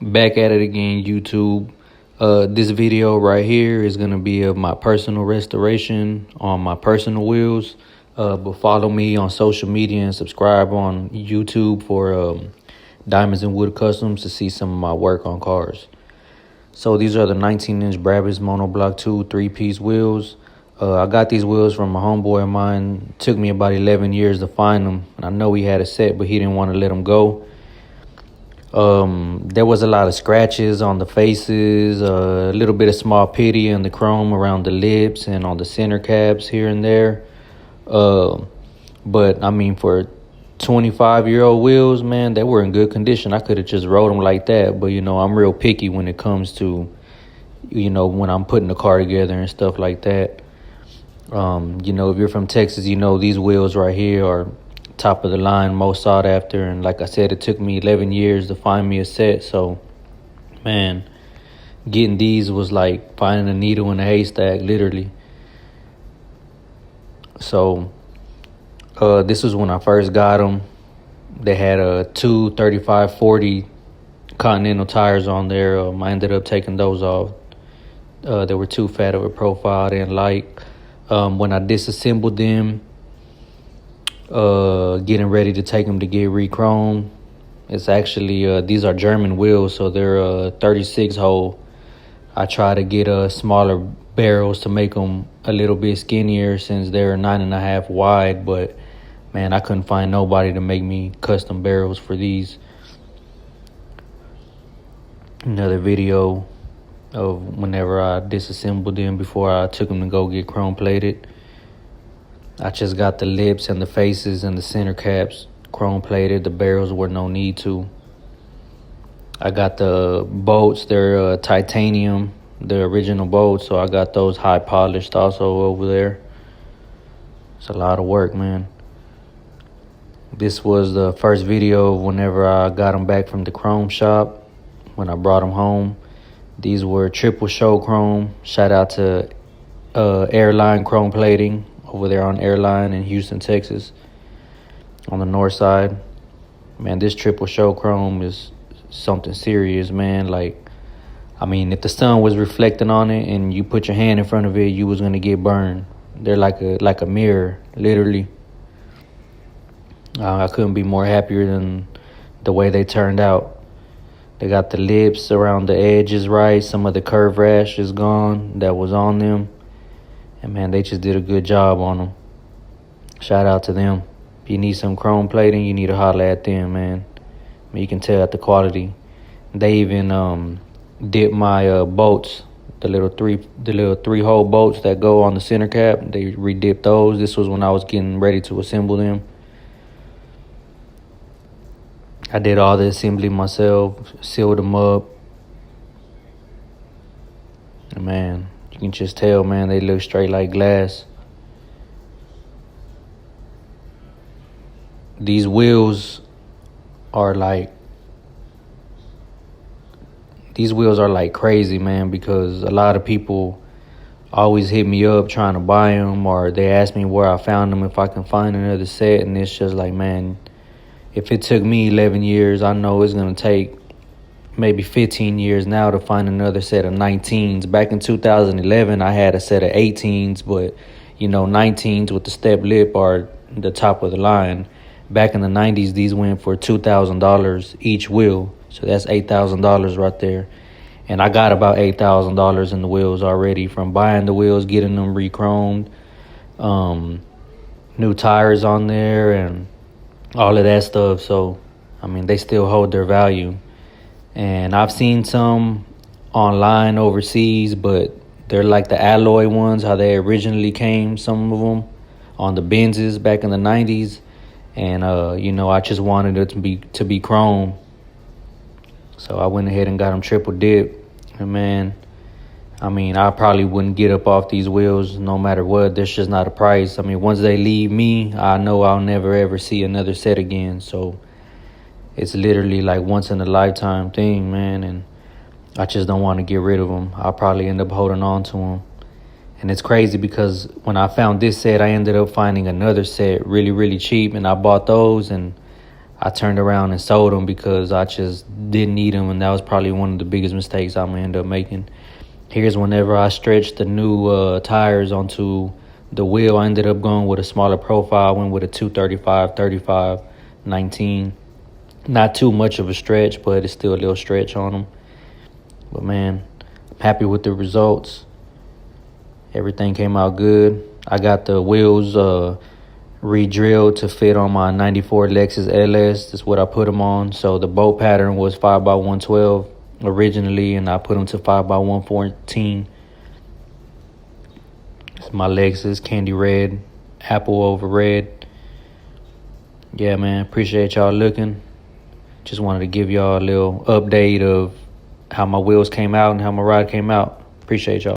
Back at it again, YouTube. This video right here is going to be of my personal restoration on my personal wheels. But follow me on social media and subscribe on YouTube for Diamonds and Wood Customs to see some of my work on cars. So these are the 19-inch Brabus Monoblock 2 3-piece wheels. I got these wheels from a homeboy of mine. It took me about 11 years to find them. And I know he had a set, but he didn't want to let them go. There was a lot of scratches on the faces, a little bit of small pitty in the chrome around the lips and on the center caps here and there. But I mean, for 25-year-old wheels, man, they were in good condition. I could have just rode them like that, but I'm real picky when it comes to, when I'm putting the car together and stuff like that. If you're from Texas, these wheels right here are top of the line, most sought after. And like I said, it took me 11 years to find me a set. So, man, getting these was like finding a needle in a haystack, literally. So, this was when I first got them. They had two 35/40 Continental tires on there. I ended up taking those off. They were too fat of a profile I didn't like. When I disassembled them, getting ready to take them to get re-chromed. It's actually, these are German wheels, so they're 36 hole. I try to get smaller barrels to make them a little bit skinnier since they're 9.5 wide, but man, I couldn't find nobody to make me custom barrels for these. Another video of whenever I disassembled them before I took them to go get chrome plated. I just got the lips and the faces and the center caps chrome plated. The barrels were no need to. I got the bolts. They're titanium, the original bolts. So I got those high polished also over there. It's a lot of work, man. This was the first video of whenever I got them back from the chrome shop, when I brought them home. These were triple show chrome. Shout out to Airline Chrome Plating over there on Airline in Houston, Texas, on the north side. Man, this triple show chrome is something serious, man. Like, I mean, if the sun was reflecting on it and you put your hand in front of it, you was gonna get burned. They're like a mirror, literally. I couldn't be more happier than the way they turned out. They got the lips around the edges right. Some of the curve rash is gone that was on them. And man, they just did a good job on them. Shout out to them. If you need some chrome plating, you need to holler at them, man. I mean, you can tell at the quality. They even dipped my bolts, the little three-hole bolts that go on the center cap. They re-dipped those. This was when I was getting ready to assemble them. I did all the assembly myself, sealed them up. And man, you can just tell, man, they look straight like glass. These wheels are like crazy, man, because a lot of people always hit me up trying to buy them, or they ask me where I found them, if I can find another set. And it's just like, man, if it took me 11 years, I know it's going to take maybe 15 years now to find another set of 19s. Back in 2011, I had a set of 18s, but, 19s with the step lip are the top of the line. Back in the 90s, these went for $2,000 each wheel. So that's $8,000 right there. And I got about $8,000 in the wheels already from buying the wheels, getting them re-chromed, new tires on there, and all of that stuff. So, I mean, they still hold their value. And I've seen some online overseas, but they're like the alloy ones, how they originally came, some of them, on the Benzes back in the 90s. And, I just wanted it to be chrome. So I went ahead and got them triple dip. And, man, I mean, I probably wouldn't get up off these wheels no matter what. There's just not a price. I mean, once they leave me, I know I'll never, ever see another set again. So it's literally like once in a lifetime thing, man. And I just don't want to get rid of them. I'll probably end up holding on to them. And it's crazy because when I found this set, I ended up finding another set really, really cheap. And I bought those. And I turned around and sold them because I just didn't need them, and that was probably one of the biggest mistakes I'm going to end up making. Here's whenever I stretched the new tires onto the wheel. I ended up going with a smaller profile. I went with a 235, 35, 19. Not too much of a stretch, but it's still a little stretch on them. But, man, I'm happy with the results. Everything came out good. I got the wheels re-drilled to fit on my 94 Lexus LS. That's what I put them on. So the bolt pattern was 5x112 originally, and I put them to 5x114. It's my Lexus, candy red, apple over red. Yeah, man, appreciate y'all looking. Just wanted to give y'all a little update of how my wheels came out and how my ride came out. Appreciate y'all.